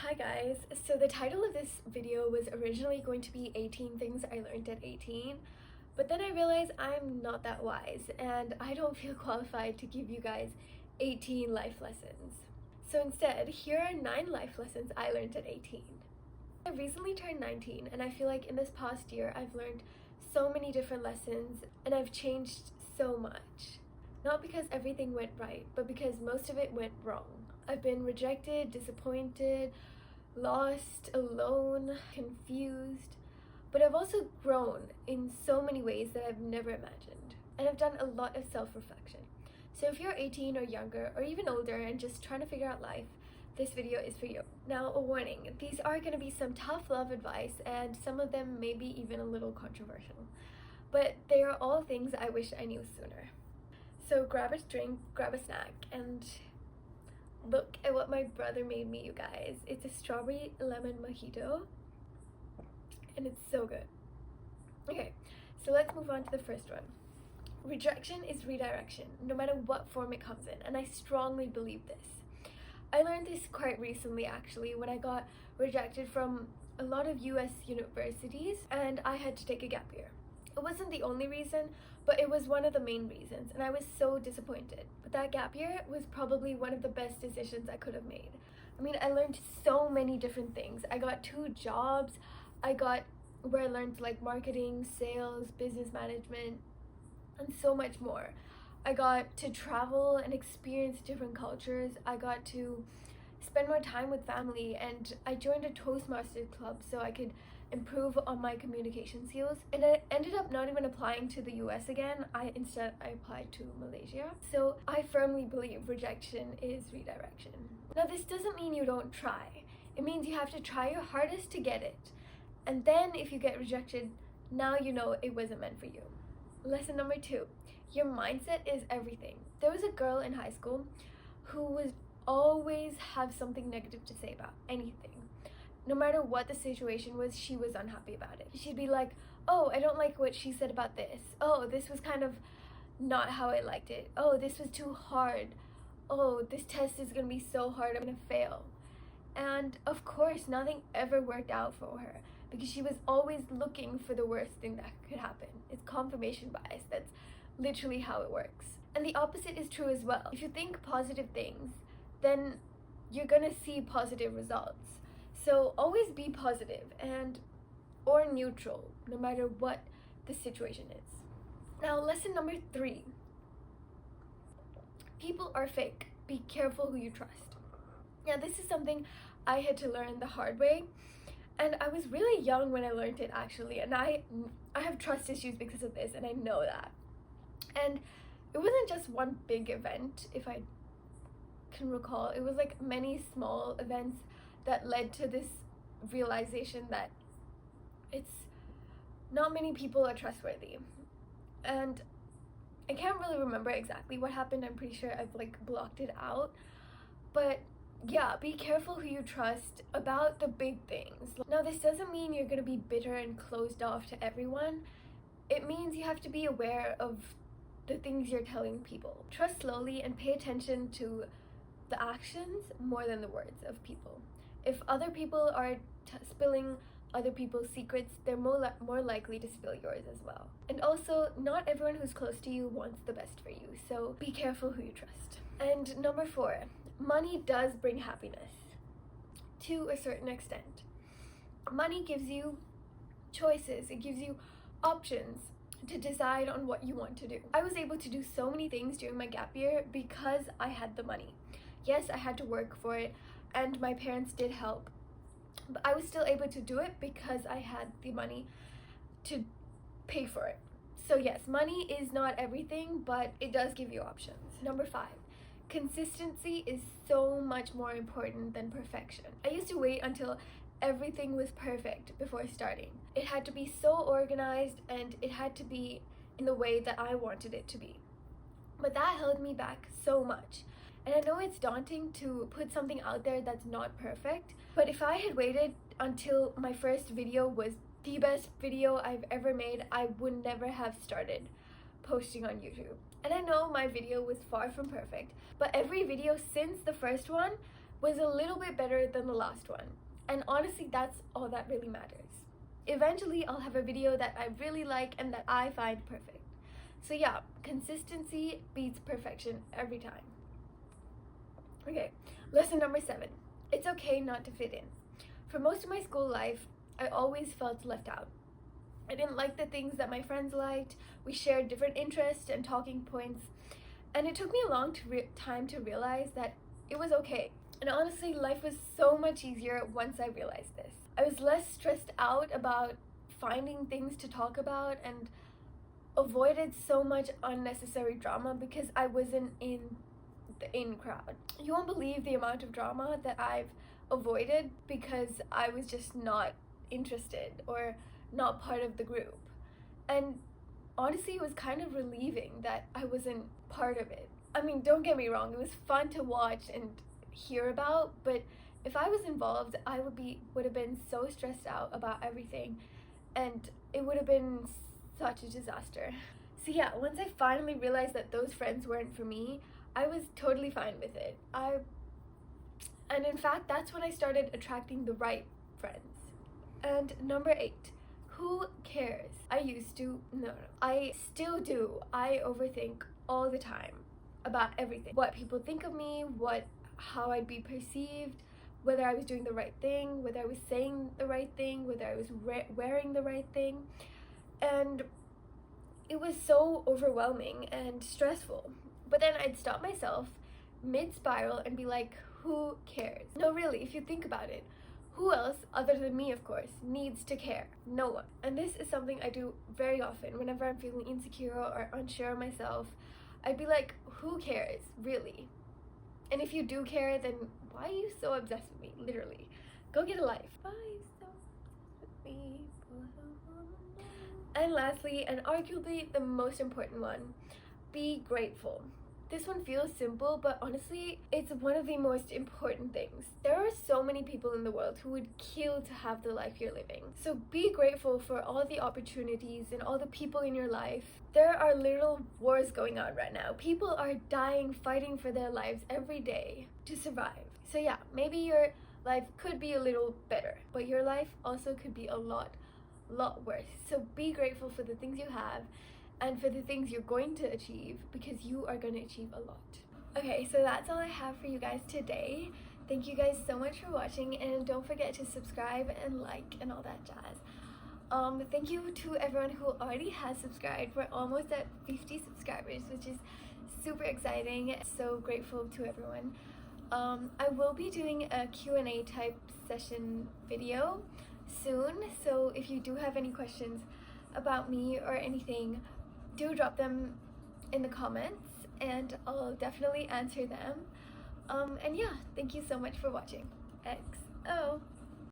Hi guys, so the title of this video was originally going to be 18 things I learned at 18, but then I realized I'm not that wise and I don't feel qualified to give you guys 18 life lessons. So instead, here are 9 life lessons I learned at 18. I recently turned 19 and I feel like in this past year I've learned so many different lessons and I've changed so much. Not because everything went right, but because most of it went wrong. I've been rejected, disappointed, lost, alone, confused, but I've also grown in so many ways that I've never imagined. And I've done a lot of self-reflection. So if you're 18 or younger, or even older and just trying to figure out life, this video is for you. Now, a warning, these are going to be some tough love advice and some of them may be even a little controversial. But they are all things I wish I knew sooner. So grab a drink, grab a snack, and look at what my brother made me, you guys. It's a strawberry lemon mojito, and it's so good. Okay, so let's move on to the first one. Rejection is redirection, no matter what form it comes in, and I strongly believe this. I learned this quite recently, actually, when I got rejected from a lot of US universities, and I had to take a gap year. It wasn't the only reason, but it was one of the main reasons, and I was so disappointed. But that gap year was probably one of the best decisions I could have made. I mean, I learned so many different things. I got 2 jobs. I got where I learned like marketing, sales, business management, and so much more. I got to travel and experience different cultures. I got to spend more time with family, and I joined a Toastmasters club so I could improve on my communication skills, and I ended up not even applying to the US again. Instead I applied to Malaysia. So I firmly believe rejection is redirection. Now, this doesn't mean you don't try. It means you have to try your hardest to get it, and then if you get rejected, now you know it wasn't meant for you. Lesson number 2, your mindset is everything. There was a girl in high school who would always have something negative to say about anything. No matter what the situation was, she was unhappy about it. She'd be like, oh, I don't like what she said about this. Oh, this was kind of not how I liked it. Oh, this was too hard. Oh, this test is gonna be so hard, I'm gonna fail. And of course, nothing ever worked out for her because she was always looking for the worst thing that could happen. It's confirmation bias. That's literally how it works. And the opposite is true as well. If you think positive things, then you're gonna see positive results. So always be positive or neutral, no matter what the situation is. Now, lesson number 3. People are fake. Be careful who you trust. Now, this is something I had to learn the hard way. And I was really young when I learned it, actually. And I have trust issues because of this, and I know that. And it wasn't just one big event, if I can recall. It was like many small events that led to this realization that it's not many people are trustworthy. And I can't really remember exactly what happened. I'm pretty sure I've like blocked it out. But yeah, be careful who you trust about the big things. Now, this doesn't mean you're gonna be bitter and closed off to everyone. It means you have to be aware of the things you're telling people. Trust slowly and pay attention to the actions more than the words of people. If other people are spilling other people's secrets, they're more likely to spill yours as well. And also, not everyone who's close to you wants the best for you, so be careful who you trust. And number 4, money does bring happiness to a certain extent. Money gives you choices, it gives you options to decide on what you want to do. I was able to do so many things during my gap year because I had the money. Yes, I had to work for it, and my parents did help, but I was still able to do it because I had the money to pay for it. So yes, money is not everything, but it does give you options. Number 5, consistency is so much more important than perfection. I used to wait until everything was perfect before starting. It had to be so organized, and it had to be in the way that I wanted it to be. But that held me back so much. And I know it's daunting to put something out there that's not perfect, but if I had waited until my first video was the best video I've ever made, I would never have started posting on YouTube. And I know my video was far from perfect, but every video since the first one was a little bit better than the last one. And honestly, that's all that really matters. Eventually, I'll have a video that I really like and that I find perfect. So yeah, consistency beats perfection every time. Okay, lesson number 7. It's okay not to fit in. For most of my school life, I always felt left out. I didn't like the things that my friends liked. We shared different interests and talking points. And it took me a long time to realize that it was okay. And honestly, life was so much easier once I realized this. I was less stressed out about finding things to talk about and avoided so much unnecessary drama because I wasn't in the in crowd. You won't believe the amount of drama that I've avoided because I was just not interested or not part of the group. And honestly, it was kind of relieving that I wasn't part of it. I mean, don't get me wrong, it was fun to watch and hear about, but if I was involved, I would have been so stressed out about everything, and it would have been such a disaster. So yeah, once I finally realized that those friends weren't for me, I was totally fine with it. And in fact, that's when I started attracting the right friends. And number 8, who cares? I used to, no, I still do. I overthink all the time about everything. What people think of me, how I'd be perceived, whether I was doing the right thing, whether I was saying the right thing, whether I was wearing the right thing. And it was so overwhelming and stressful. But then I'd stop myself mid-spiral and be like, who cares? No, really, if you think about it, who else, other than me of course, needs to care? No one. And this is something I do very often whenever I'm feeling insecure or unsure of myself. I'd be like, who cares, really? And if you do care, then why are you so obsessed with me? Literally. Go get a life. Why are you so obsessed with me? And lastly, and arguably the most important one, be grateful. This one feels simple, but honestly, it's one of the most important things. There are so many people in the world who would kill to have the life you're living. So be grateful for all the opportunities and all the people in your life. There are literal wars going on right now. People are dying, fighting for their lives every day to survive. So yeah, maybe your life could be a little better, but your life also could be a lot worse. So be grateful for the things you have and for the things you're going to achieve, because you are going to achieve a lot. Okay, so that's all I have for you guys today. Thank you guys so much for watching, and don't forget to subscribe and like and all that jazz. Thank you to everyone who already has subscribed. We're almost at 50 subscribers, which is super exciting. So grateful to everyone. I will be doing a Q&A type session video soon, so if you do have any questions about me or anything, do drop them in the comments and I'll definitely answer them. And yeah, thank you so much for watching. XO.